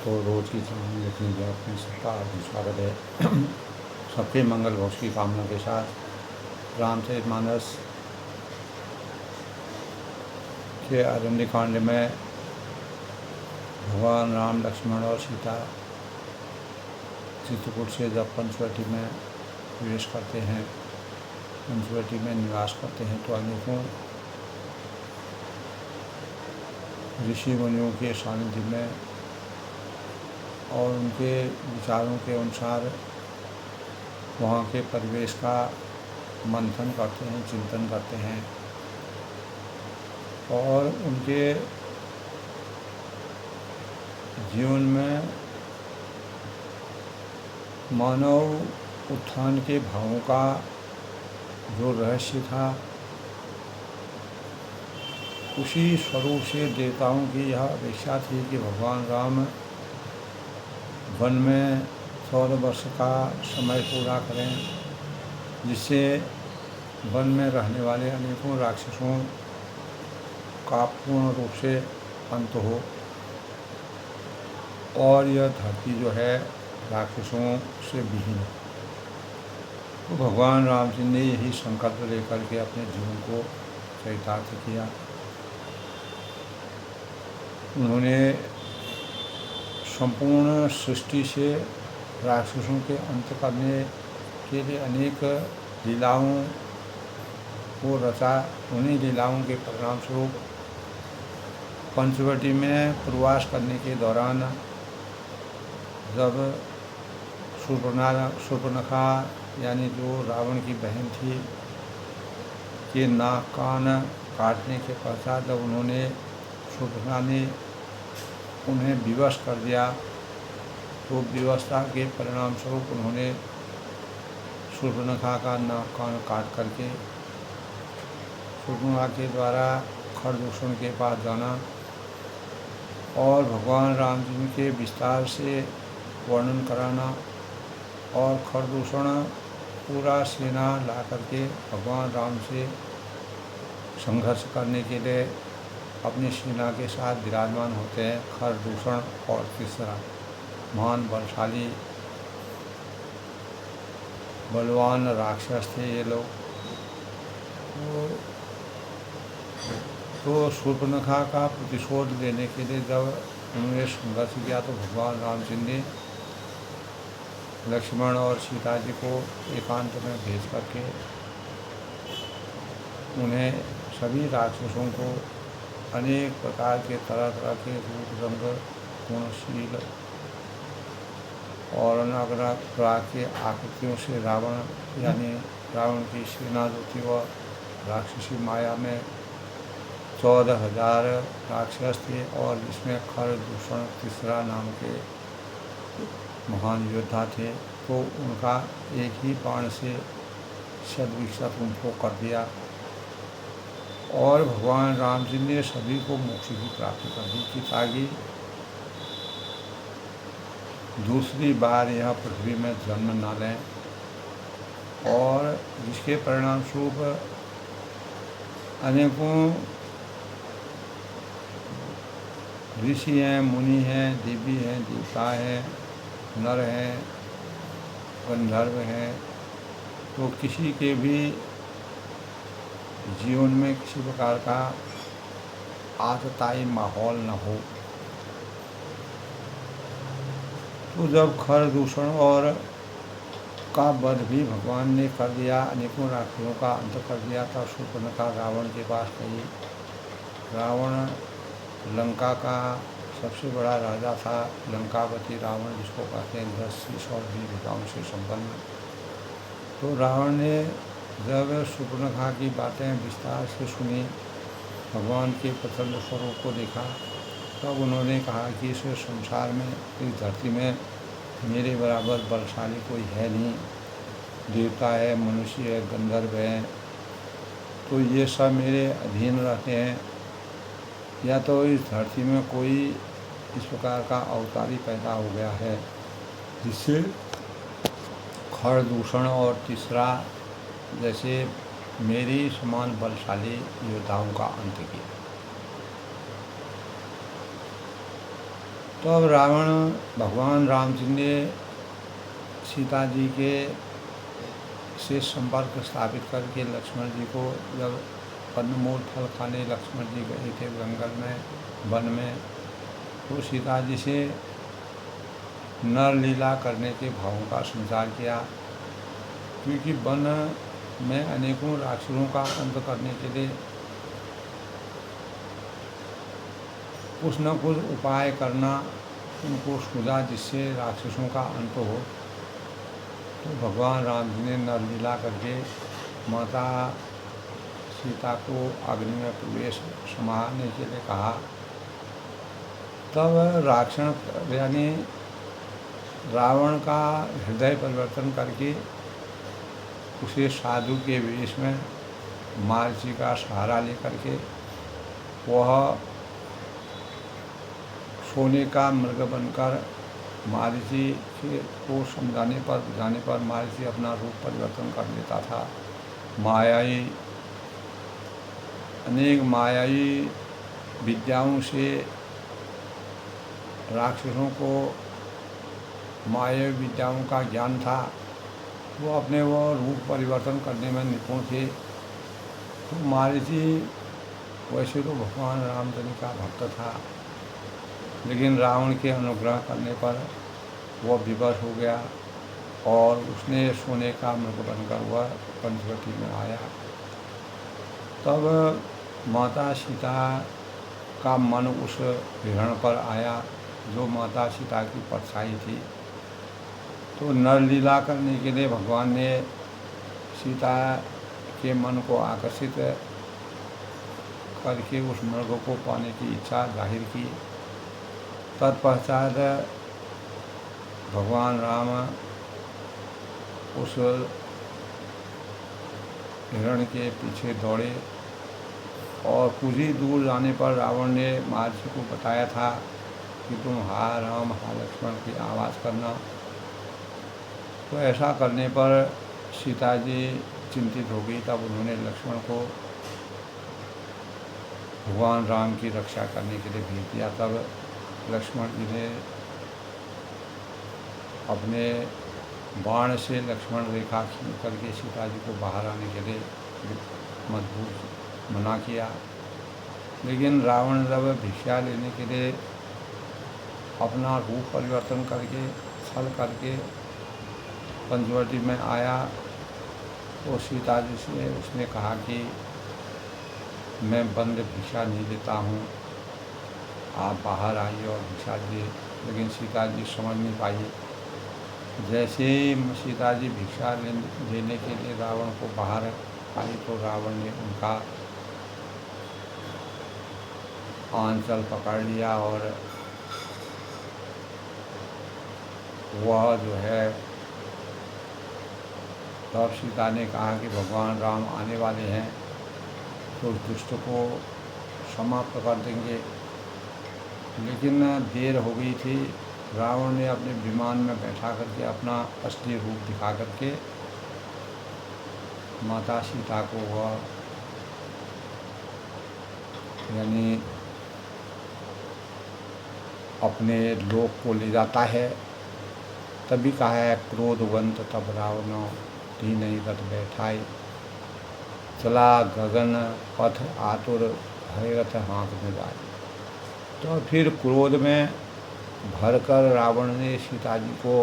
तो रोज़ की तरह हम लिखने के अपने सबका स्वागत है। सबके मंगल भोज की कामना के साथ रामचरितमानस के अरण्यकांड में भगवान राम, लक्ष्मण और सीता चित्रकूट से जब पंचवटी में प्रवेश करते हैं, पंचवटी में निवास करते हैं, तो अनेकों ऋषि मुनियों के सानिध्य में और उनके विचारों के अनुसार वहाँ के परिवेश का मंथन करते हैं, चिंतन करते हैं और उनके जीवन में मानव उत्थान के भावों का जो रहस्य था, उसी स्वरूप से देवताओं की यह अपेक्षा थी कि भगवान राम वन में 14 वर्ष का समय पूरा करें, जिससे वन में रहने वाले अनेकों राक्षसों का पूर्ण रूप से अंत हो और यह धरती जो है राक्षसों से विहीन हो। तो भगवान राम जी ने यही संकल्प लेकर के अपने जीवन को चरितार्थ किया। उन्होंने संपूर्ण सृष्टि से राक्षसों के अंत करने के लिए अनेक लीलाओं को रचा। उन्हीं लीलाओं के परिणाम स्वरूप पंचवटी में प्रवास करने के दौरान जब शूर्पणखा यानी जो रावण की बहन थी के नाक कान काटने के पश्चात जब उन्होंने शूर्पणखा ने उन्हें विवश कर दिया, तो विवशता के परिणाम स्वरूप उन्होंने शूर्पणखा का नाक कान काट करके शूर्पणखा के द्वारा खरदूषण के पास जाना और भगवान राम जी के विस्तार से वर्णन कराना और खरदूषण पूरा सेना ला करके भगवान राम से संघर्ष करने के लिए अपनी सेना के साथ विराजमान होते हैं। खरदूषण और तीसरा महान बलशाली बलवान राक्षस थे ये लोग। तो शूर्पणखा का प्रतिशोध लेने के लिए जब उन्होंने संघर्ष किया, तो भगवान राम जी ने लक्ष्मण और सीता जी को एकांत में भेज करके उन्हें सभी राक्षसों को अनेक प्रकार के तरह तरह के रूप रंग गुणशील और अलग अलग प्रकार के आकृतियों से रावण यानी रावण की सेना जो थी वह राक्षसी माया में 14,000 राक्षस थे और इसमें खरदूषण तीसरा नाम के महान योद्धा थे। तो उनका एक ही बाण से शतविक्षत उनको कर दिया और भगवान राम जी ने सभी को मोक्ष की प्राप्ति कर दी कि ताकि दूसरी बार यह पृथ्वी में जन्म न लें, और जिसके परिणाम स्वरूप अनेकों ऋषि हैं, मुनि हैं, देवी हैं, देवता हैं, नर हैं, गंधर्व हैं, तो किसी के भी जीवन में किसी प्रकार का आतताई माहौल न हो। तो जब खरदूषण और का वध भी भगवान ने कर दिया, अनेकों राक्षसों का अंत कर दिया, तब शूर्पणखा रावण के पास गई। रावण लंका का सबसे बड़ा राजा था, लंकापति रावण जिसको कहते हैं, 10 शीष और 20 भुजाओं से संपन्न। तो रावण ने जब शूर्पणखा की बातें विस्तार से सुनी, भगवान के प्रचंड स्वरूप को देखा, तब उन्होंने कहा कि इस संसार में, इस धरती में मेरे बराबर बलशाली कोई है नहीं। देवता है, मनुष्य है, गंधर्व है, तो ये सब मेरे अधीन रहते हैं। या तो इस धरती में कोई इस प्रकार का अवतारी पैदा हो गया है जिससे खरदूषण और तीसरा जैसे मेरी समान बलशाली योद्धाओं का अंत किया। तो अब रावण भगवान रामचंद्र ने सीता जी के से संपर्क स्थापित करके लक्ष्मण जी को, जब कंदमूल फल खाने लक्ष्मण जी गए थे जंगल में, वन में, तो सीता जी से नर लीला करने के भावों का संचार किया। क्योंकि वन में अनेकों राक्षसों का अंत करने के लिए कुछ न कुछ उपाय करना उनको सूझा जिससे राक्षसों का अंत हो। तो भगवान राम जी ने नर लीला करके माता सीता को अग्नि में प्रवेश संभालने के लिए कहा। तब राक्षस यानी रावण का हृदय परिवर्तन करके उसे साधु के वेश में मार्ची का सहारा लेकर के वह सोने का मृग बनकर मार्ची को समझाने पर बुझाने पर मार्ची अपना रूप परिवर्तन कर लेता था। मायाई अनेक मायाई विद्याओं से राक्षसों को मायावी विद्याओं का ज्ञान था। वो अपने वो रूप परिवर्तन करने में निपुण थे। तो मारीची वैसे तो भगवान रामचंद्र का भक्त था, लेकिन रावण के अनुग्रह करने पर वह विवश हो गया और उसने सोने का मृग बनकर वह पंचवटी में आया। तब माता सीता का मन उस हिरण पर आया जो माता सीता की परछाई थी। तो नर लीला करने के लिए भगवान ने सीता के मन को आकर्षित करके उस मृग को पाने की इच्छा जाहिर की। तत्पश्चात भगवान राम उस हिरण के पीछे दौड़े और कुछ ही दूर जाने पर रावण ने मार्ची को बताया था कि तुम हा राम हा लक्ष्मण की आवाज़ करना। तो ऐसा करने पर सीता जी चिंतित हो गई। तब उन्होंने लक्ष्मण को भगवान राम की रक्षा करने के लिए भेज दिया। तब लक्ष्मण जी ने अपने बाण से लक्ष्मण रेखा खींच करके सीता जी को बाहर आने के लिए मजबूर मना किया। लेकिन रावण जब भिक्षा लेने के लिए अपना रूप परिवर्तन करके छल करके पंचवटी में आया तो सीता जी से उसने कहा कि मैं बंद भिक्षा नहीं देता हूँ, आप बाहर आइए और भिक्षा दिए। लेकिन सीता जी समझ नहीं पाई। जैसे ही सीता जी भिक्षा लेने के लिए रावण को बाहर आई तो रावण ने उनका आंचल पकड़ लिया और वह जो है, तब सीता ने कहा कि भगवान राम आने वाले हैं तो उस दुष्ट को समाप्त कर देंगे। लेकिन देर हो गई थी। रावण ने अपने विमान में बैठा करके अपना असली रूप दिखा करके माता सीता को वह यानी अपने लोक को ले जाता है। तभी कहा है क्रोधवंत तब रावण तीन ही रथ बैठाए, चला गगन पथ आतुर भैरथ हाथ में जाए। तो फिर क्रोध में भरकर रावण ने सीता जी को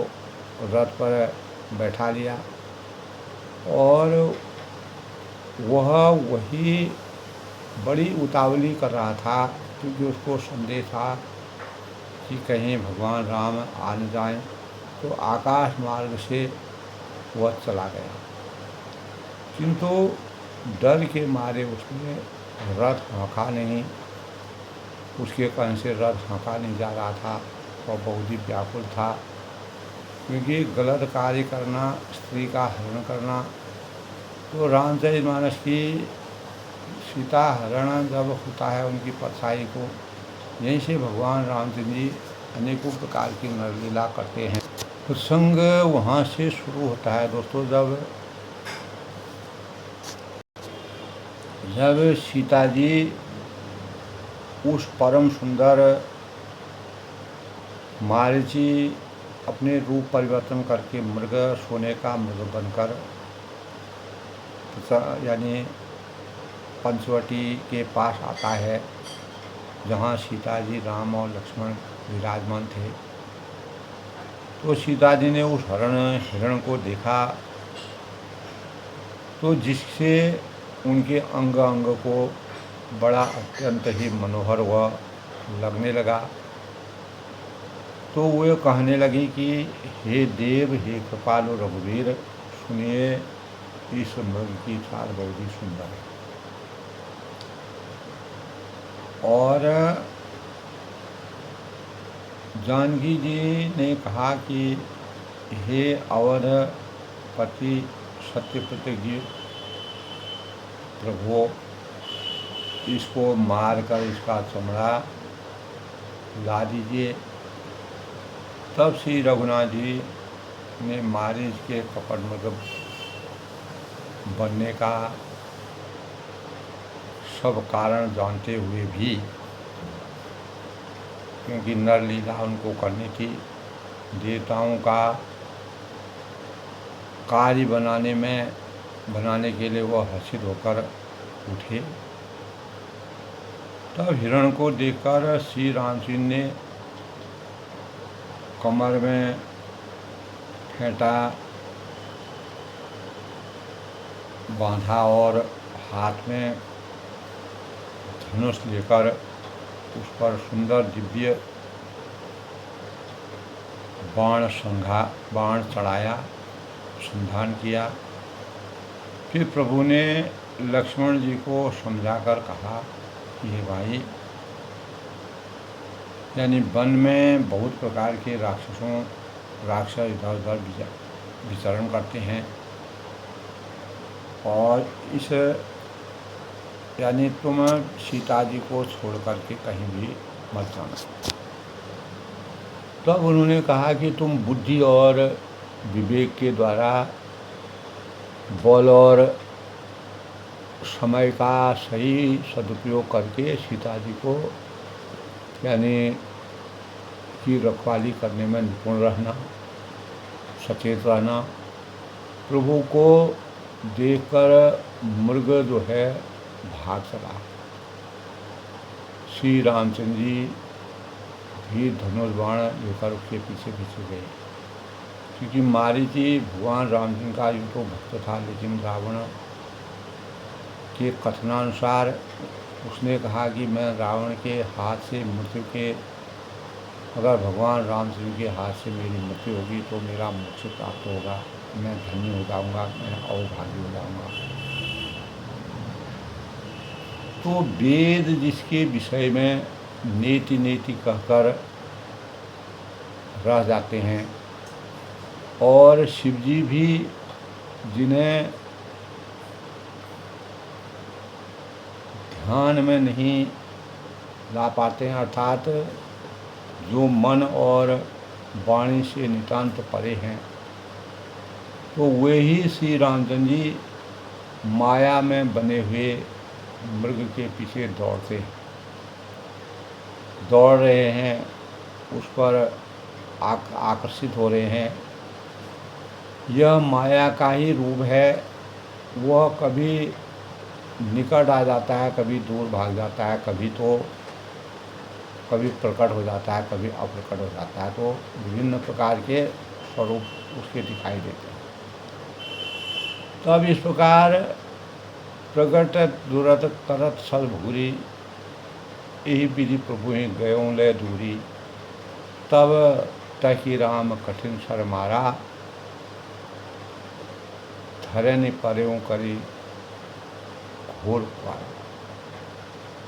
रथ पर बैठा लिया और वह वही बड़ी उतावली कर रहा था क्योंकि उसको संदेह था कि कहीं भगवान राम आ न जाएं। तो आकाश मार्ग से वह चला गया, किंतु डर के मारे उसने रथ हाँका नहीं। उसके कारण से रथ हाँका नहीं जा रहा था। वह बहुत ही व्याकुल था, क्योंकि गलत कार्य करना, स्त्री का हरण करना, तो रामचरितमानस की सीता हरण जब होता है उनकी परछाई को, यहीं से भगवान रामचंद्र जी अनेकों प्रकार की नरलीला करते हैं। प्रसंग वहाँ से शुरू होता है दोस्तों, जब सीता जी उस परम सुंदर मारीची अपने रूप परिवर्तन करके मृग सोने का मृग बनकर यानी पंचवटी के पास आता है, जहाँ सीता जी, राम और लक्ष्मण विराजमान थे। तो सीता जी ने उस हिरण को देखा, तो जिससे उनके अंग अंग को बड़ा अत्यंत ही मनोहर व लगने लगा। तो वे कहने लगी कि हे देव, हे कृपालु रघुवीर, सुनिए, इस मृग की चाल बहुत ही सुंदर है। और जानकी जी ने कहा कि हे अवध पति सत्य प्रतिज्ञ प्रभु, इसको मार कर इसका चमड़ा ला दीजिए। तब श्री रघुनाथ जी ने मारीच के कपट मृग बनने का सब कारण जानते हुए भी, क्योंकि नर लीला उनको करनी थी, देवताओं का कार्य बनाने के लिए वह हर्षित होकर उठे। तब हिरण को देखकर श्री राम जी ने कमर में फेंटा बांधा और हाथ में धनुष लेकर उस पर सुंदर दिव्य बाण चढ़ाया, संधान किया। फिर प्रभु ने लक्ष्मण जी को समझाकर कहा कि हे भाई, यानी वन में बहुत प्रकार के राक्षस इधर उधर विचरण करते हैं, और इस यानी तुम सीता जी को छोड़ करके कहीं भी मत जाना। तब उन्होंने कहा कि तुम बुद्धि और विवेक के द्वारा बल और समय का सही सदुपयोग करके सीता जी को यानी की रखवाली करने में निपुण रहना, सचेत रहना। प्रभु को देखकर मृग जो है भाग चला। श्री रामचंद्र जी भी धनुष बाण लेकर उसके पीछे पीछे गए, क्योंकि मारीची भगवान राम जी का यूँ तो भक्त था, लेकिन रावण के कथनानुसार उसने कहा कि मैं रावण के हाथ से मृत्यु के, अगर भगवान रामचंद्र के हाथ से मेरी मृत्यु होगी तो मेरा मोक्ष प्राप्त होगा, मैं धन्य हो जाऊँगा, मैं अवभागी हो जाऊँगा। तो वेद जिसके विषय में नेति नेति कहकर रह जाते हैं, और शिवजी भी जिन्हें ध्यान में नहीं ला पाते हैं, अर्थात जो मन और वाणी से नितांत परे हैं, तो वे ही श्री रामचंद्र जी माया में बने हुए मृग के पीछे दौड़ रहे हैं, उस पर आकर्षित हो रहे हैं। यह माया का ही रूप है, वह कभी निकट आ जाता है, कभी दूर भाग जाता है, कभी प्रकट हो जाता है, कभी अप्रकट हो जाता है। तो विभिन्न प्रकार के स्वरूप उसके दिखाई देते हैं। तब इस प्रकार प्रगट दुरत करत सल भूरी, यही विधि प्रभु ही गयों ले दूरी। तब तहि राम कठिन सर मारा, धरनि पर्यों करी घोर पारा।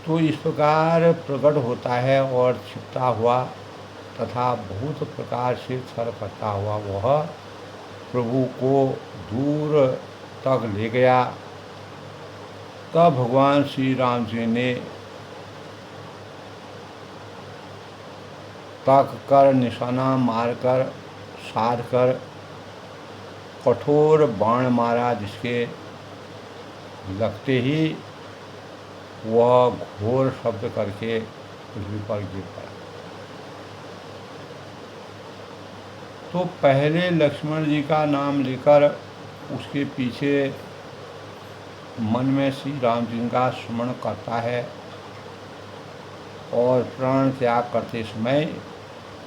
तो इस प्रकार प्रकट होता है और छिपता हुआ तथा बहुत प्रकार से छल करता हुआ वह प्रभु को दूर तक ले गया। तब भगवान श्री राम जी ने ताक कर निशाना मारकर साध कर कठोर बाण मारा, जिसके लगते ही वह घोर शब्द करके पृथ्वी पर गिर पड़ा। तो पहले लक्ष्मण जी का नाम लेकर उसके पीछे मन में श्री राम जी का स्मरण करता है और प्राण त्याग करते समय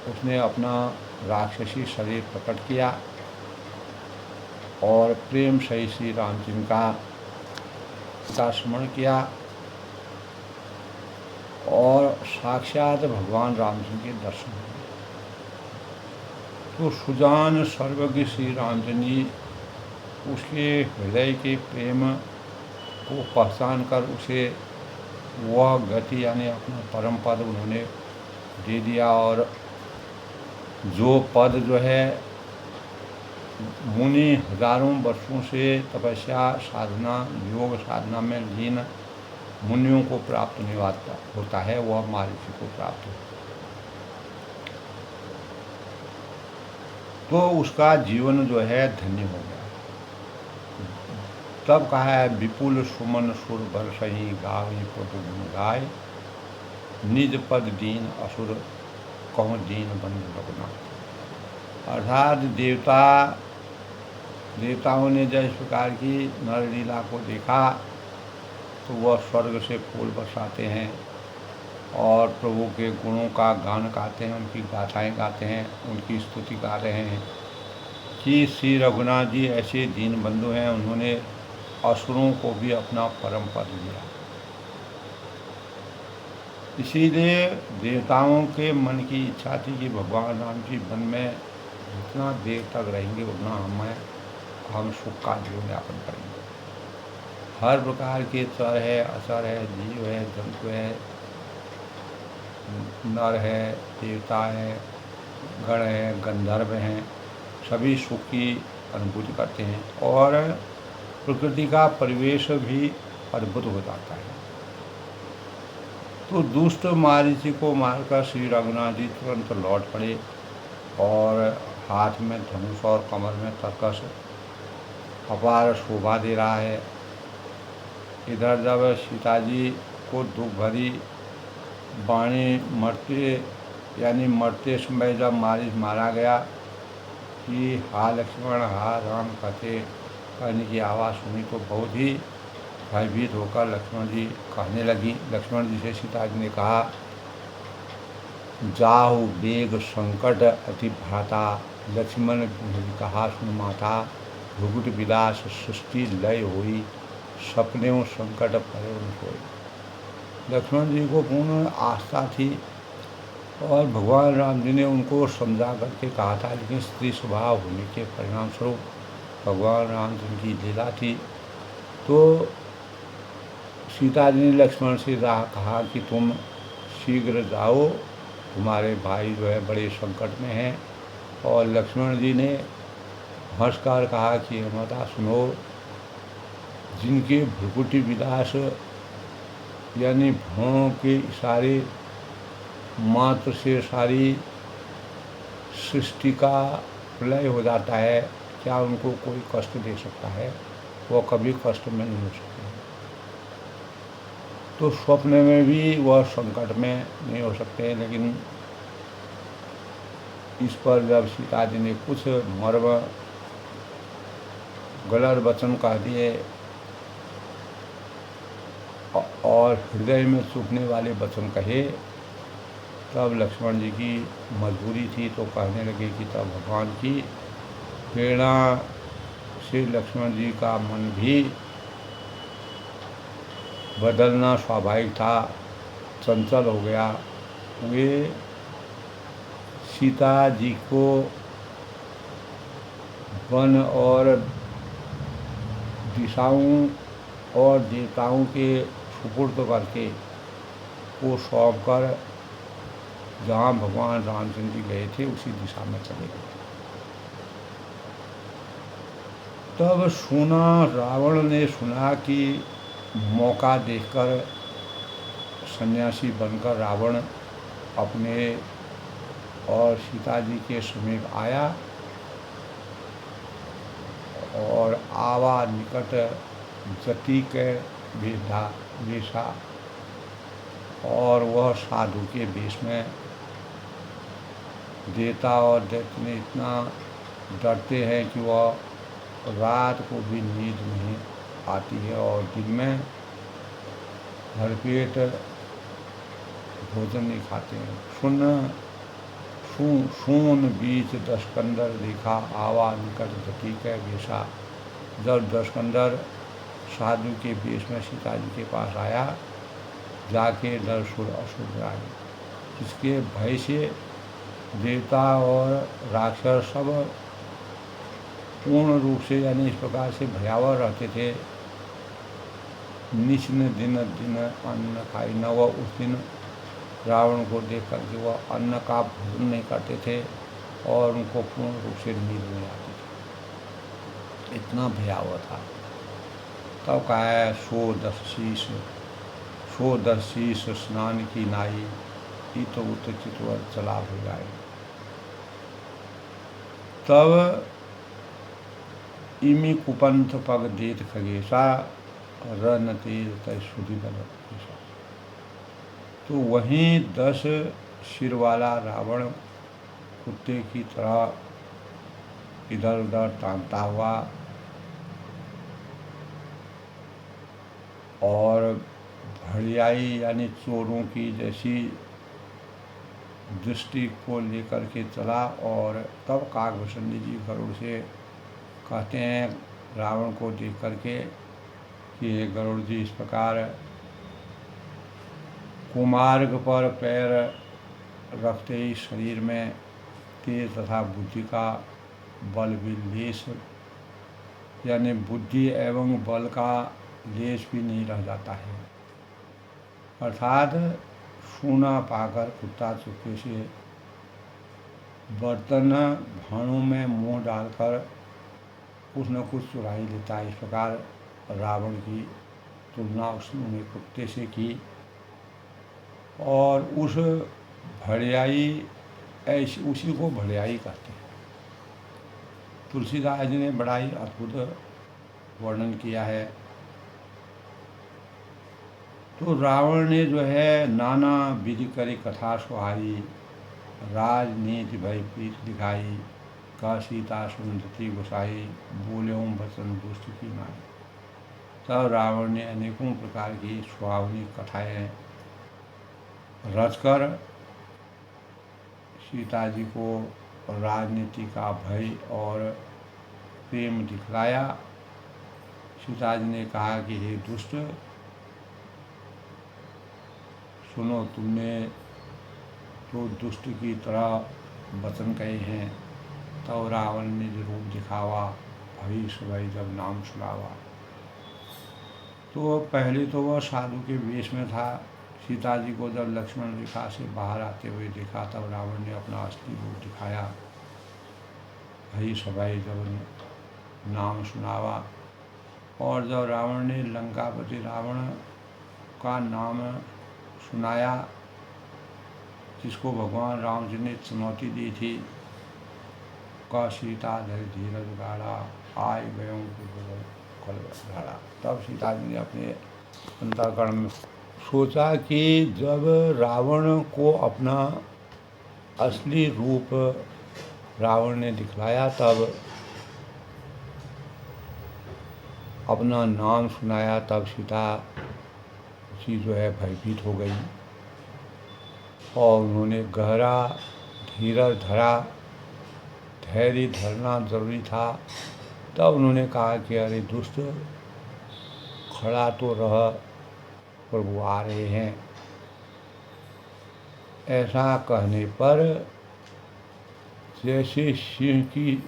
उसने अपना राक्षसी शरीर प्रकट किया और प्रेम सही श्री राम जी का स्मरण किया और साक्षात भगवान राम जी के दर्शन हुए। तो सुजान सर्वज्ञ श्री रामचंद्र जी उसके हृदय के प्रेम को पहचान कर उसे वह गति यानी अपना परम पद उन्होंने दे दिया और जो पद जो है मुनि हजारों वर्षों से तपस्या साधना योग साधना में लीन मुनियों को प्राप्त नहीं होता है, वह महर्षि को प्राप्त होता है। तो उसका जीवन जो है धन्य हो गया। तब कहा है विपुल सुमन सुर बरसही गावि प्रभु गुण गाय निज पद दीन असुर कौन दीन बंधु रघुनाथ। अर्थात देवताओं ने जिस प्रकार की नरलीला को देखा तो वह स्वर्ग से फूल बरसाते हैं और प्रभु के गुणों का गान गाते हैं, उनकी गाथाएं गाते हैं, उनकी स्तुति गा रहे हैं कि श्री रघुनाथ जी ऐसे दीन बंधु हैं, उन्होंने असुरों को भी अपना परम पद दिया। इसीलिए देवताओं के मन की इच्छा थी कि भगवान राम जी वन में जितना देर तक रहेंगे उतना हम सुख का जीवन यापन करेंगे। हर प्रकार के चर है, अचर है, जीव है, जंतु है, नर है, देवता है, गण है, गंधर्व हैं, सभी सुख की अनुभूति करते हैं और प्रकृति का परिवेश भी अद्भुत हो जाता है। तो दुष्ट मारीची को मारकर श्री रघुनाथ जी तुरंत लौट पड़े और हाथ में धनुष और कमर में तरकस अपार शोभा दे रहा है। इधर जब सीता जी को दुख भरी वाणी मरते समय जब मारा गया कि हा लक्ष्मण हा राम कहने की आवाज़ सुनी तो बहुत ही भयभीत होकर लक्ष्मण जी कहने लगी। लक्ष्मण जी से सीता जी ने कहा जाहु बेग संकट अति भ्राता लक्ष्मण कहा सुन माता भुगुट विलास सृष्टि लय हुई सपने संकट परे सोई। लक्ष्मण जी को पूर्ण आस्था थी और भगवान राम जी ने उनको समझा करके कहा था, लेकिन स्त्री स्वभाव होने के परिणाम स्वरूप भगवान राम जी की लीला थी। तो सीता जी ने लक्ष्मण से कहा कि तुम शीघ्र जाओ, तुम्हारे भाई जो है बड़े संकट में हैं। और लक्ष्मण जी ने हंसकर कहा कि माता सुनो, जिनके भ्रुकुटी विलास यानी भ्रूणों के इशारे मात्र से सारी सृष्टि का प्रलय हो जाता है, क्या उनको कोई कष्ट दे सकता है? वह कभी कष्ट में नहीं हो सकते। तो स्वप्न में भी वह संकट में नहीं हो सकते। लेकिन इस पर जब सीता जी ने कुछ मर्म गलत वचन कह दिए और हृदय में चुभने वाले वचन कहे, तब लक्ष्मण जी की मजबूरी थी तो कहने लगे कि तब भगवान की प्रेरणा से लक्ष्मण जी का मन भी बदलना स्वाभाविक था, चंचल हो गया। वे सीता जी को वन और दिशाओं और देवताओं के सुपुर्द करके को सौंप कर जहाँ भगवान रामचंद्र जी गए थे उसी दिशा में चले गए। तब रावण ने सुना कि मौका देखकर सन्यासी बनकर रावण अपने और सीता जी के समीप आया और आवा निकट जति के वेशा और वह साधु के वेश में देवता और दैत्य इतना डरते हैं कि वह रात को भी नींद नहीं आती है और दिन में भरपेट भोजन नहीं खाते हैं। सून बीच दशकंदर देखा, आवा निकट जटी के वेशा। जब दशकंदर साधु के वेश में सीता जी के पास आया, जाके नर सुर असुर आए, इसके भय से देवता और राक्षस सब पूर्ण रूप से यानी इस प्रकार से भयावह रहते थे। निश्न दिन दिन अन्न खाई न, वह उस दिन रावण को देख करके वह अन्न का भोजन नहीं करते थे और उनको पूर्ण रूप से नींद नहीं आती थी, इतना भयावह था। तब कहा है सो दस शीश स्नान की नाई, इत उत चितवर चला भुजाई। तब इमी कुपंथ पग देत खगेशा, रन तेज तय सुधि बल। तो वहीं 10 सिर वाला रावण कुत्ते की तरह इधर उधर तानता हुआ और भड़ियाई यानी चोरों की जैसी दृष्टि को लेकर के चला। और तब काकभूषण जी गरुड़ से कहते हैं रावण को देख करके कि हे गरुड़ जी, इस प्रकार कुमार्ग पर पैर रखते ही शरीर में तेज तथा बुद्धि का बल भी लेश यानी बुद्धि एवं बल का लेश भी नहीं रह जाता है। अर्थात सूना पाकर कुत्ता चुपके से बर्तन भाणों में मुंह डालकर कुछ न कुछ चुरा ही लेता है। इस प्रकार रावण की तुलना उसने कुत्ते से की। और उस भड़ियाई ऐसी उसी को भड़ियाई कहते हैं। तुलसीदास जी ने बड़ा ही अद्भुत वर्णन किया है। तो रावण ने जो है नाना विधि करी कथा सुहाई, राजनीति भय पीठ दिखाई, का सीता सुंदती गुसाई, बोले ओम वचन दुष्ट की नाई। तब रावण ने अनेकों प्रकार की सुहावनी कथाएं रचकर सीता जी को राजनीति का भय और प्रेम दिखलाया। सीता जी ने कहा कि हे दुष्ट, सुनो, तुमने तो दुष्ट की तरह वचन कहे हैं। तब रावण ने जो रूप दिखावा, भई सुबह जब नाम सुनावा। तो पहले तो वह साधु के वेश में था। सीता जी को जब लक्ष्मण रेखा से बाहर आते हुए देखा, तब रावण ने अपना असली रूप दिखाया, भई सुबह जब नाम सुनावा। और जब रावण ने लंकापति रावण का नाम सुनाया, जिसको भगवान राम जी ने चुनौती दी थी, का सीता धर धीरज गाड़ा, आय गयों कल गाड़ा। तब सीता जी ने अपने अंतःकरण में सोचा कि जब रावण को अपना असली रूप रावण ने दिखलाया, तब अपना नाम सुनाया, तब सीता जी जो है भयभीत हो गई और उन्होंने गहरा धीरज धरा। धैर्य धरना जरूरी था। तब उन्होंने कहा कि अरे दुष्ट, खड़ा तो रह, प्रभु आ रहे हैं। ऐसा कहने पर जैसे सिंह की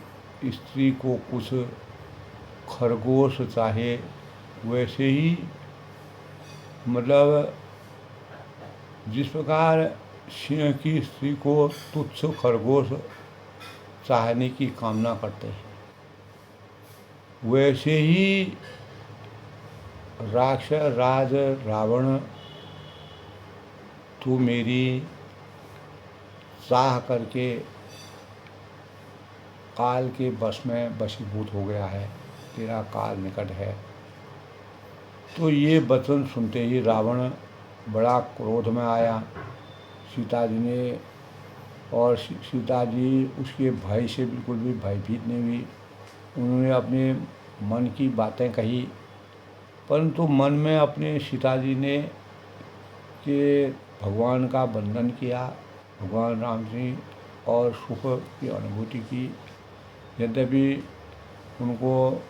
स्त्री को कुछ खरगोश चाहे, वैसे ही मतलब जिस प्रकार सिंह की स्त्री को तुच्छ खरगोश चाहने की कामना करते हैं, वैसे ही राक्षस राज रावण तू मेरी चाह करके काल के बस में वशीभूत हो गया है, तेरा काल निकट है। तो ये वचन सुनते ही रावण बड़ा क्रोध में आया। सीता जी ने और सीता जी उसके भय से बिल्कुल भी भयभीत नहीं हुई। उन्होंने अपने मन की बातें कही, परंतु मन में अपने सीता जी ने कि भगवान का वंदन किया, भगवान राम जी और सुख की अनुभूति की। यद्यपि उनको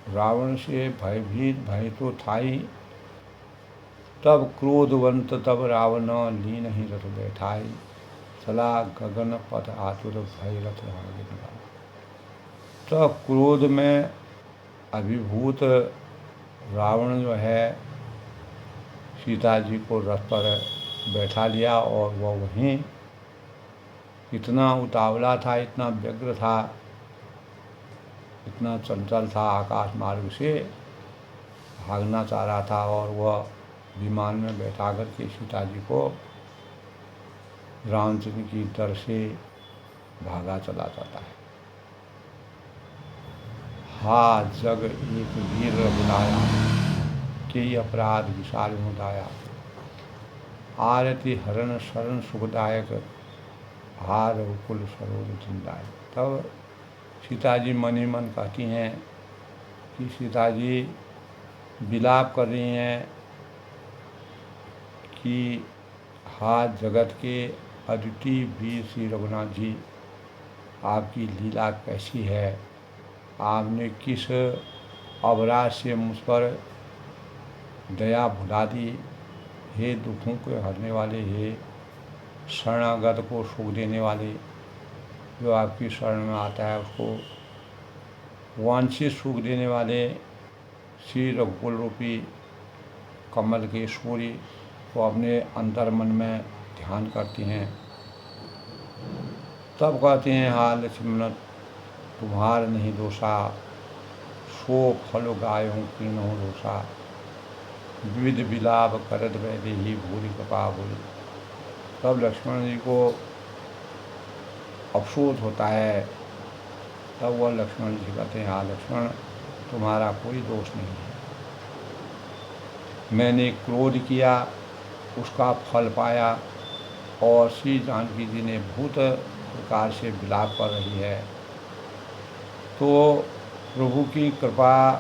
रावण से भय तो था ही, तब क्रोधवंत तब रावण लीन ही रथ बैठाई, चला गगन पथ आतुर भय रथ आगे बढ़ा। तब क्रोध में अभिभूत रावण जो है सीता जी को रथ पर बैठा लिया और वह वहीं इतना उतावला था, इतना व्यग्र था, इतना चंचल था, आकाश मार्ग से भागना चाह रहा था और वह विमान में बैठा कर के सीता जी को रामचंद्र की दर से भागा चला जाता है। हा जग एक वीर बुलाया, के अपराध विशाल मुदाया, आरती हरण शरण सुखदायक, हार कुल सरोज चिंदायक। तब सीता जी मन ही मन कहती हैं कि सीता जी विलाप कर रही हैं कि हा जगत के अद्वितीय वीर श्री रघुनाथ जी, आपकी लीला कैसी है, आपने किस अपराध से मुझ पर दया भुला दी। हे दुखों को हरने वाले, हे शरणागत को सुख देने वाले, जो आपकी शरण में आता है उसको वांछित सुख देने वाले श्री रघुकुल रूपी कमल के सूर्य को अपने अंतर मन में ध्यान करती हैं। तब कहते हैं, हा लक्ष्मण तुम्हार नहीं दोषा, सो फल गायों कीन्हो दोषा, विविध विलाप करत वैदे ही भूरी कृपा बोली। तब लक्ष्मण जी को अफसोस होता है। तब वह लक्ष्मण जी कहते हैं, हाँ लक्ष्मण तुम्हारा कोई दोष नहीं है, मैंने क्रोध किया उसका फल पाया, और श्री जानकी जी ने बहुत प्रकार से विलाप कर रही है। तो प्रभु की कृपा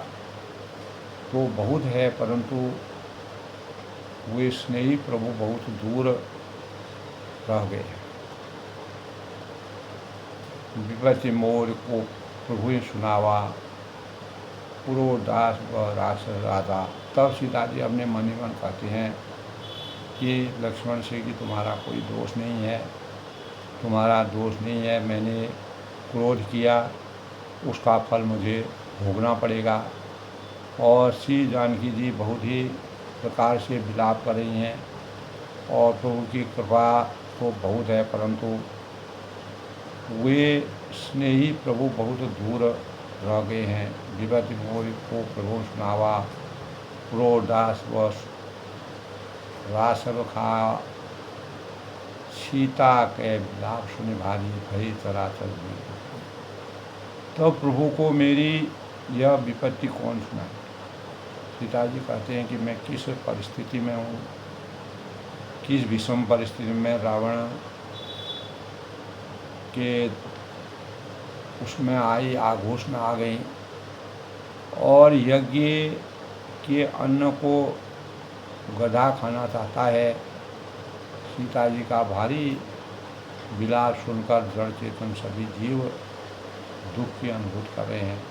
तो बहुत है, परंतु वे स्नेही प्रभु बहुत दूर रह गए। विपत्ति मोर को प्रभु ने सुनावा, पुरोदास व राक्षस राजा। तब सीता जी अपने मन ही मन कहते हैं कि लक्ष्मण से कि तुम्हारा कोई दोष नहीं है, तुम्हारा दोष नहीं है, मैंने क्रोध किया उसका फल मुझे भोगना पड़ेगा। और श्री जानकी जी बहुत ही प्रकार से विलाप कर रही हैं, और प्रभु की कृपा तो बहुत है, परंतु वे स्नेही प्रभु बहुत दूर रह गए हैं। विपत्ति मोर को प्रभु सुनावा, पुरोदास व रासव खा, सीता के विलाप सुने भारी भई चराचर में। तो प्रभु को मेरी यह विपत्ति कौन सुनाए। सीता जी कहते हैं कि मैं किस परिस्थिति में हूँ, किस विषम परिस्थिति में रावण के उसमें आई आघोष में आ गई, और यज्ञ के अन्न को गधा खाना चाहता है। सीता जी का भारी विलाप सुनकर जड़ चेतन सभी जीव दुख की अनुभूति कर रहे हैं।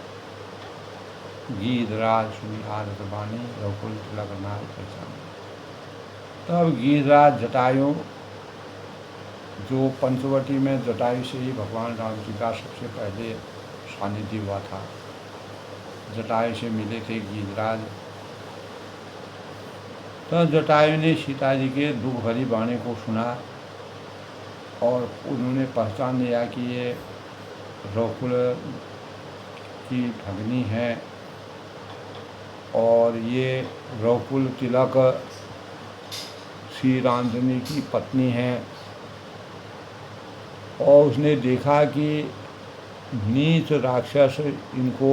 गीधराज सुनी आदत बानी, रघुकुल तिलक नार पहचान। तब गीधराज जटायु, जो पंचवटी में जटायु से ही भगवान राम जी का सबसे पहले सानिध्य हुआ था, जटायु से मिले थे गीधराज। तब जटायु ने सीता जी के दुख भरी वाणी को सुना, और उन्होंने पहचान लिया कि ये रघुकुल की भगनी है, और ये रघुकुल तिलक श्री रामचंद्र की पत्नी है। और उसने देखा कि नीच राक्षस इनको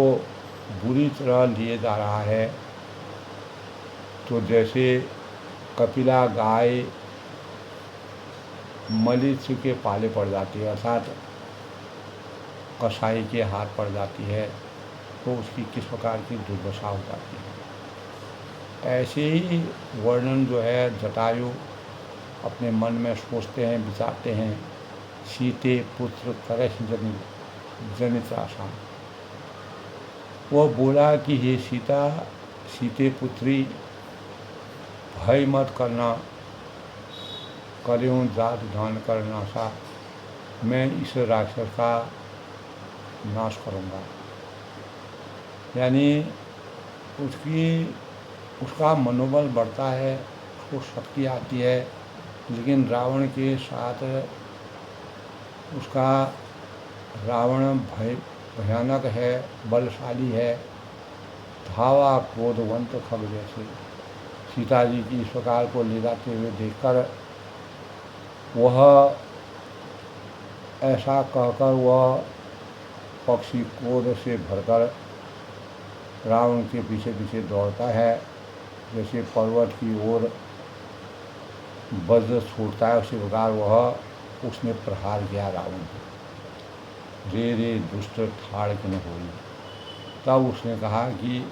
बुरी तरह लिए जा रहा है। तो जैसे कपिला गाय मरीच के पाले पड़ जाती है, अर्थात कसाई के हाथ पड़ जाती है, तो उसकी किस प्रकार की दुर्दशा हो जाती है। ऐसे ही वर्णन जो है जटायु अपने मन में सोचते हैं, विचारते हैं। सीते पुत्र करश जनित आशा, वह बोला कि हे सीता, सीते पुत्री, भय मत करना, करें जात दान करना सा, मैं इस राक्षस का नाश करूँगा। यानी उसका मनोबल बढ़ता है, उसको शक्ति आती है, लेकिन रावण के साथ उसका रावण भयानक है, बलशाली है, धावा क्रोधवंत खग जैसे। सीता जी की इस प्रकार को ले जाते हुए देखकर वह ऐसा कहकर वह पक्षी क्रोध से भरकर रावण के पीछे पीछे दौड़ता है, जैसे पर्वत की ओर वज्र छूटता है उसी प्रकार वह उसने प्रहार किया रावण को। रे रे दुष्ट ठाड़ क्यों होई। तब उसने कहा कि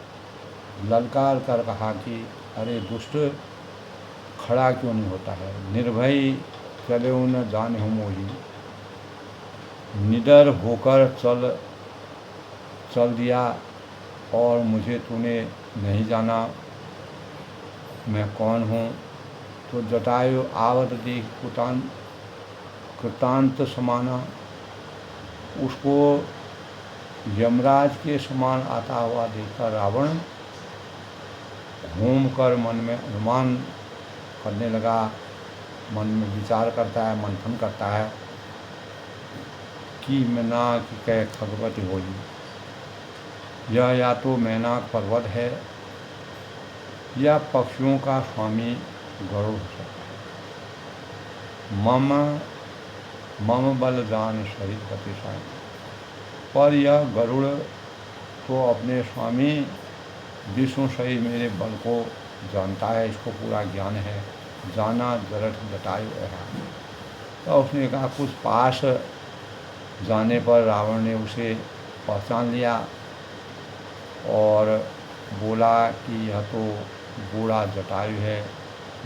ललकार कर कहा कि अरे दुष्ट, खड़ा क्यों नहीं होता है, निर्भय चले न जाने हम मोही, निडर होकर चल दिया और मुझे तूने नहीं जाना मैं कौन हूँ। तो जटायु आवत देख कृतांत समाना, उसको यमराज के समान आता हुआ देखकर रावण घूम कर मन में अनुमान करने लगा, मन में विचार करता है, मंथन करता है कि मैना कि कह खगवती होई, यह या तो मैनाक पर्वत है या पक्षियों का स्वामी गरुड़ हो सकता है। मम बलदान सहित प्रतिशाय, पर यह गरुड़ तो अपने स्वामी विष्णु सहित मेरे बल को जानता है, इसको पूरा ज्ञान है। जाना जरठ जटायु है। तो उसने कहा कुछ पास जाने पर रावण ने उसे पहचान लिया और बोला कि यह तो बूढ़ा जटायु है,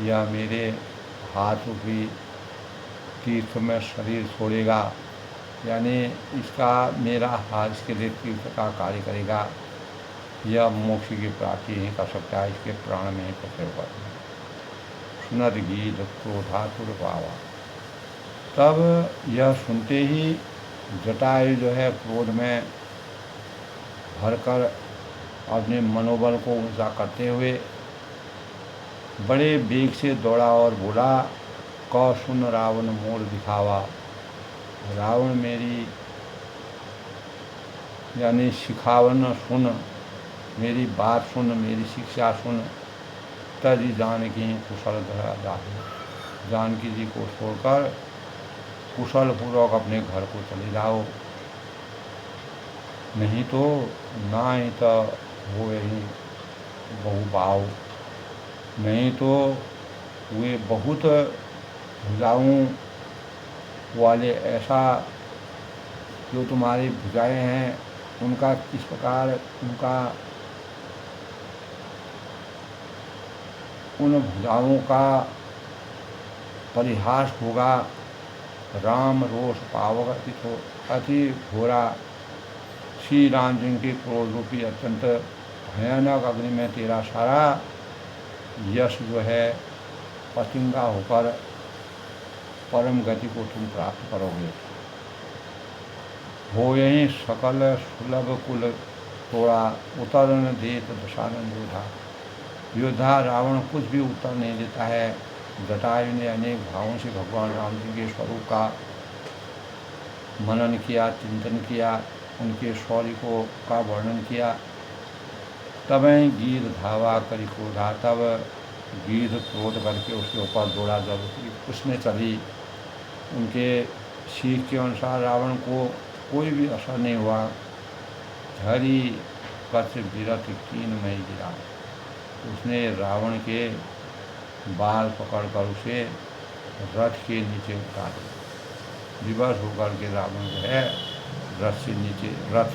यह मेरे हाथ की तीर्थ में शरीर छोड़ेगा, यानी इसका मेरा हाथ इसके लिए तीर्थ का कार्य करेगा, यह मोक्ष की प्राप्ति नहीं कर सकता है, इसके प्राण में ही पकड़े हुआ है। सुनत गीत क्रोधातुर पावा। तब यह सुनते ही जटायु जो है क्रोध में भरकर अपने मनोबल को ऊंचा करते हुए बड़े वेग से दौड़ा और बोला, कौ सुन रावण मोर दिखावा, रावण मेरी यानी सिखावन सुन, मेरी बात सुन, मेरी शिक्षा सुन। तजी जानकी कुशल जानकी जी को छोड़कर कुशल पूर्वक अपने घर को चले जाओ, नहीं तो ना ही तो वो यही बहु भाव, नहीं तो वे बहुत भुजाओं वाले ऐसा जो तुम्हारी भुजाएं हैं उनका किस प्रकार उन भुजाओं का परिहास होगा। राम रोष पावक अति घोरा, श्री राम जी के क्रोध रूपी अत्यंत भयानक अग्नि में तेरा सारा यश जो है पतिंगा होकर परम गति को तुम प्राप्त करोगे। हो यही सकल सुलभ कुल थोड़ा उतर न देत दशानन योद्धा। योद्धा रावण कुछ भी उत्तर नहीं देता है। जटायु ने अनेक भावों से भगवान राम जी के स्वरूप का मनन किया, चिंतन किया, उनके शौर्य का वर्णन किया। तब गीध धावा करी क्रोधा, तब गीध क्रोध करके उसके ऊपर दौड़ा। जब उसने चली, उनके सीख के अनुसार रावण को कोई भी असर नहीं हुआ। धरी कच विरत कीन में गिरा, उसने रावण के बाल पकड़कर उसे रथ के नीचे उतारे। विवश होकर के रावण जो है रथ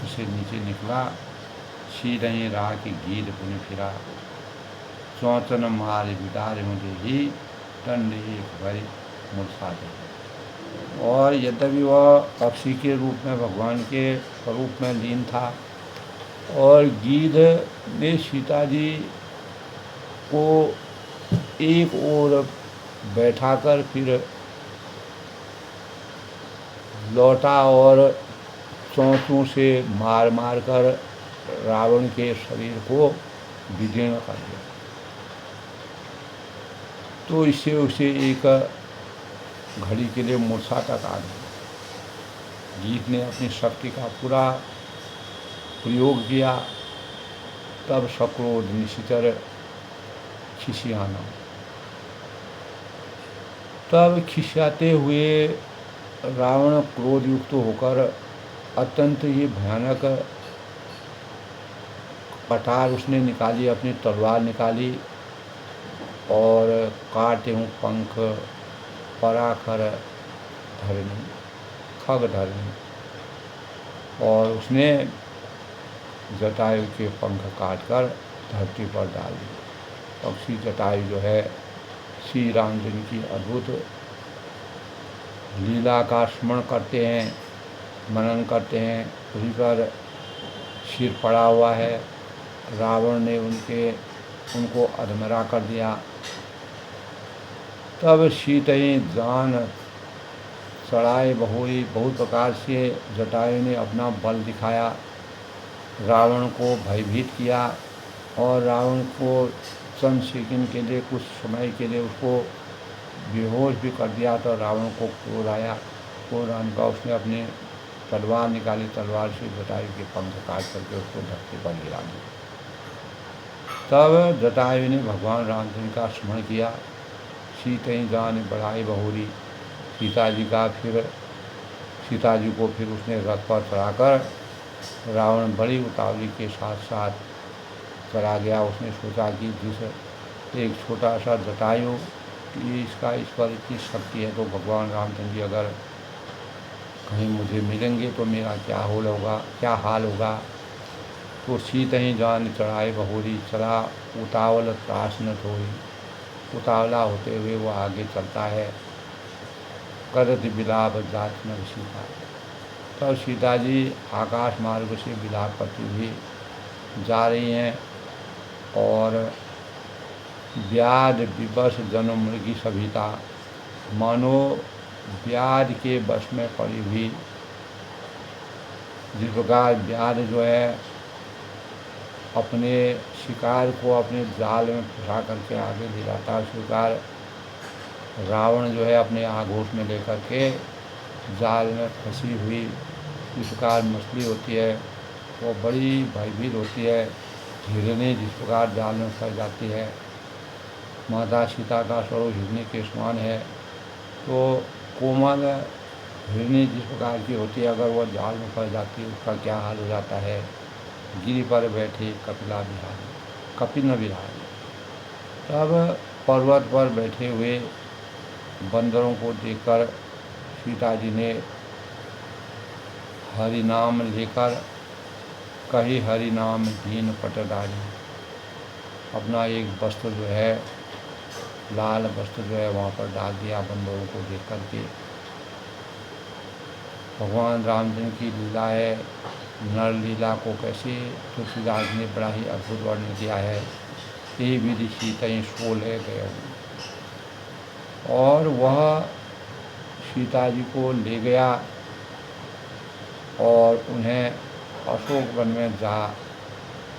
से नीचे निकला। सीधे ही राह की गीत पुन फिरा, चौचन मारे बिदारे मुझे ही दंड एक भरी मूर्छा दे। और यद्यपि वह पक्षी के रूप में भगवान के स्वरूप में लीन था और गीध ने सीता जी को एक ओर बैठाकर फिर लौटा और चोंचों से मार मार कर रावण के शरीर को विदीर्ण कर दिया। तो इससे उसे एक घड़ी के लिए मूर्छा तक आ गई। गीत ने अपनी शक्ति का पूरा प्रयोग किया। तब सक्रोध निशिचर खिसियाना। तब खिसियाते हुए रावण क्रोध युक्त होकर अत्यंत ही भयानक कटार उसने निकाली, अपनी तलवार निकाली और काटे हूँ पंख पराखर धरनी खग धरनी। और उसने जटायु के पंख काटकर धरती पर डाल दिए। पक्षी जटायु जो है श्री रामचंद्र की अद्भुत लीला का स्मरण करते हैं, मनन करते हैं। उसी पर सिर पड़ा हुआ है। रावण ने उनको अधमरा कर दिया। तब सीतई जान चढ़ाए बहुई, बहुत प्रकार से जटायु ने अपना बल दिखाया, रावण को भयभीत किया और रावण को चंद सेकंड के लिए, कुछ समय के लिए उसको बेहोश भी कर दिया। तो रावण को क्रोध आया। क्रोध आने का उसने अपनी तलवार निकाली, तलवार से जटायु के पंख काट करके उसको धरती पर गिरा दिया। तब जटायु ने भगवान रामचंद्र का स्मरण किया। सीतई जान बढ़ाई बहुरी, सीता जी को फिर उसने रथ पर चढ़ाकर रावण बड़ी उतावली के साथ साथ चला गया। उसने सोचा कि जिस एक छोटा सा जटायु इसका इस पर इतनी शक्ति है, तो भगवान रामचंद्र जी अगर कहीं मुझे मिलेंगे तो मेरा क्या हाल होगा। तो सीतई जान चढ़ाए बहुरी, चला उतावल त्रास न धोई। उतावला होते हुए वो आगे चलता है। करत बिलाप जात न सीता। तब सीता जी आकाश मार्ग से विलाप करती हुई जा रही हैं और व्याध विवश जन्म मृगी सभिता, मानो व्याध के वश में पड़ी हुई, जिस प्रकार व्याध जो है अपने शिकार को अपने जाल में फंसा करके आगे ले जाता है, उस प्रकार रावण जो है अपने आगोश में लेकर के जाल में फंसी हुई इस प्रकार मछली होती है, वो बड़ी भयभीत होती है। हिरनी जिस प्रकार जाल में फंस जाती है, माता सीता का स्वरूप हिरनी के समान है। तो कोमल हिरनी जिस प्रकार की होती है, अगर वह जाल में फंस जाती है उसका क्या हाल हो जाता है। गिरी पर बैठे कपिल बिहारी। तब पर्वत पर बैठे हुए बंदरों को देखकर सीता जी ने हरि नाम लेकर कही हरि नाम दीन पटदारी, अपना एक वस्त्र जो है लाल वस्त्र जो है वहाँ पर डाल दिया बंदरों को देख करके। भगवान रामचंद्र की लीला है, नर लीला को कैसे तुलसीदास ने बड़ा ही अद्भुत वर्णन किया है। ये विधि सीतई सोलह गए और वह सीता जी को ले गया और उन्हें अशोक वन में जा।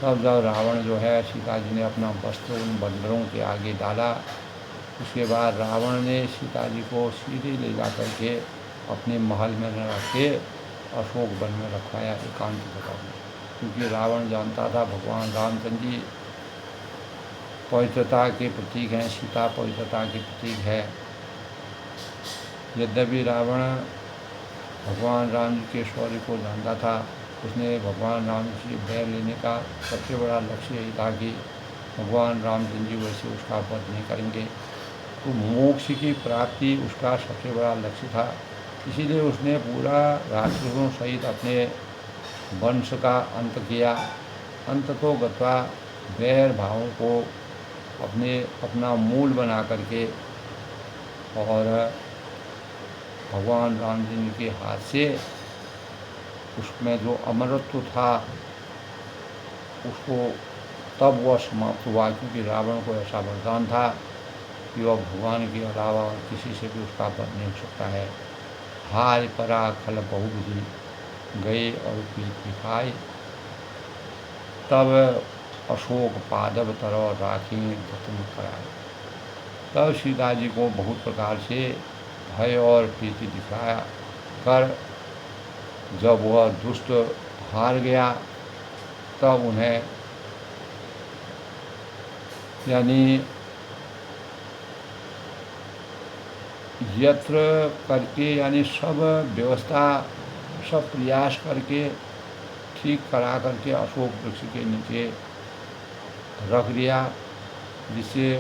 तब जब रावण जो है सीता जी ने अपना वस्त्र उन बंदरों के आगे डाला, उसके बाद रावण ने सीता जी को सीधे ले जा करके अपने महल में न रख के अशोक वन में रखवाया, एकांत जगह में। क्योंकि रावण जानता था भगवान रामचंद्र जी पवित्रता के प्रतीक हैं, सीता पवित्रता के प्रतीक है। यद्यपि रावण भगवान राम जी के शौर्य को जानता था, उसने भगवान राम जी से बैर लेने का सबसे बड़ा लक्ष्य यही था कि भगवान रामचंद्र जी वैसे उसका वध नहीं करेंगे। तो मोक्ष की प्राप्ति उसका सबसे बड़ा लक्ष्य था। इसीलिए उसने पूरा राक्षसों सहित अपने वंश का अंत किया। अंत तो गत्वा वैर भावों को अपना मूल बना करके और भगवान राम जी के हाथ से उसमें जो अमरत्व था उसको तब वह समाप्त हुआ, क्योंकि रावण को ऐसा वरदान था कि वह भगवान के अलावा किसी से भी उसका वध नहीं हो सकता है। हाय परा खल बहुविधि गए और पीत खाए, तब अशोक पादव तरह राखी जतन कराए। तब सीता जी को बहुत प्रकार से भय और प्रीति दिखाया कर जब वह दुष्ट हार गया, तब उन्हें यानी यत्र करके यानी सब व्यवस्था सब प्रयास करके ठीक करा करके अशोक वृक्ष के नीचे रख दिया, जिससे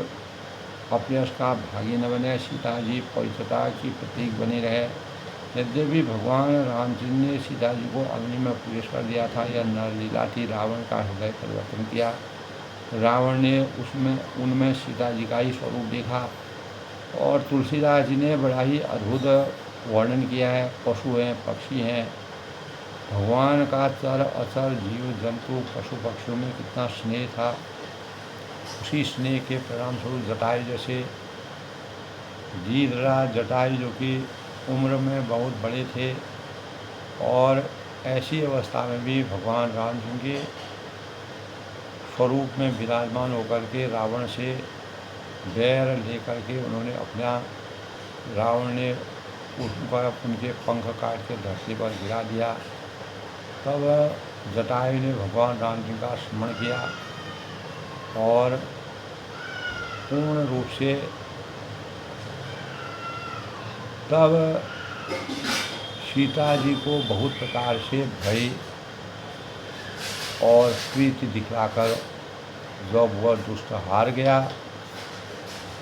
अपयश का भागी न बने, सीता जी पवित्रता की प्रतीक बनी रहे। यद्यपि भगवान राम जी ने सीता जी को अग्नि में प्रवेश कर दिया था, यह नरलीला थी। रावण का हृदय परिवर्तन किया। रावण ने उनमें सीता जी का ही स्वरूप देखा। और तुलसीदास जी ने बड़ा ही अद्भुत वर्णन किया है। पशु हैं, पक्षी हैं, भगवान का चर अचर जीव जंतु पशु पक्षियों में कितना स्नेह था। उसी स्नेह के परिणाम स्वरूप जटायु जैसे धीधराज जटायु जो कि उम्र में बहुत बड़े थे, और ऐसी अवस्था में भी भगवान राम जी के स्वरूप में विराजमान होकर के रावण से बैर लेकर के उन्होंने अपना रावण ने उनके पंख काट के धरती पर गिरा दिया। तब जटायु ने भगवान राम जी का स्मरण किया और पूर्ण रूप से तब सीता जी को बहुत प्रकार से भय और प्रीति दिखलाकर जब वह दुष्ट हार गया,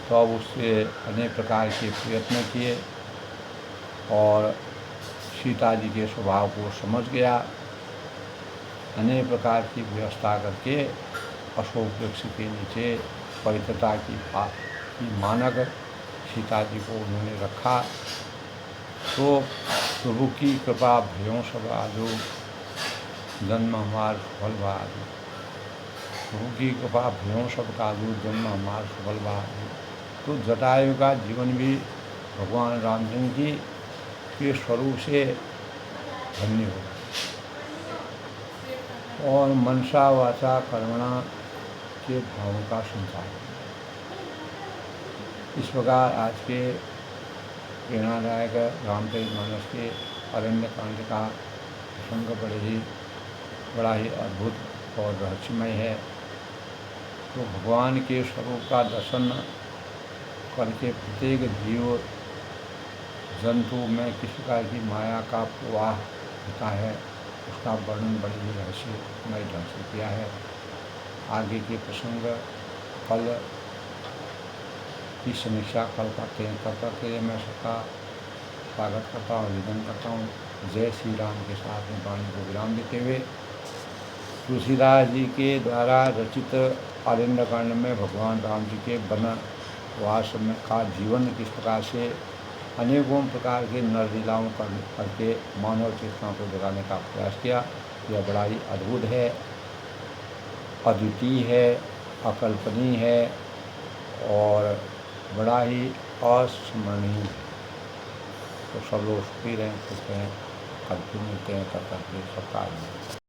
तब उससे अनेक प्रकार के प्रयत्न किए और सीता जी के स्वभाव को समझ गया। अनेक प्रकार की व्यवस्था करके अशोक वृक्ष के नीचे पवित्रता की मानक सीता जी को उन्होंने रखा। तो प्रभु की कृपा भयों सब आजो, जन्म हमार सफल बाजू। प्रभु की कृपा भयों सब काजू, जन्म हमार सफल बाजू। तो जटायु का जीवन भी भगवान राम जी की के स्वरूप से धन्य हो, और मनसा वाचा कर्मणा के भावों का संसार। इस प्रकार आज के प्रेरणादायक रामचरितमानस के अरण्य कांड का प्रसंग बड़ा ही अद्भुत और रहस्यमय है। तो भगवान के स्वरूप का दर्शन करके प्रत्येक जीव जंतु में किस प्रकार की माया का प्रवाह होता है, उसका वर्णन बड़े ही रहस्यमय ढंग से किया है। आगे के प्रसंग कल की समीक्षा कल करते हैं। तब तक के लिए मैं सबका स्वागत करता हूँ, अभिनंदन करता हूँ। जय श्री राम के साथ में वाणी को विराम देते हुए तुलसीदास जी के द्वारा रचित अरण्यकांड में भगवान राम जी के वनवास में का जीवन किस प्रकार से अनेकों प्रकार के नरलीलाओं करके मानव चेतना को जगाने का प्रयास किया, यह बड़ा ही अद्भुत है, अद्वितीय है, अकल्पनीय है और बड़ा ही अस्मरणीय है। तो सब लोग सुखी रहें, खुश रहें। कल फिर मिलते हैं, तब तक के लिए सबका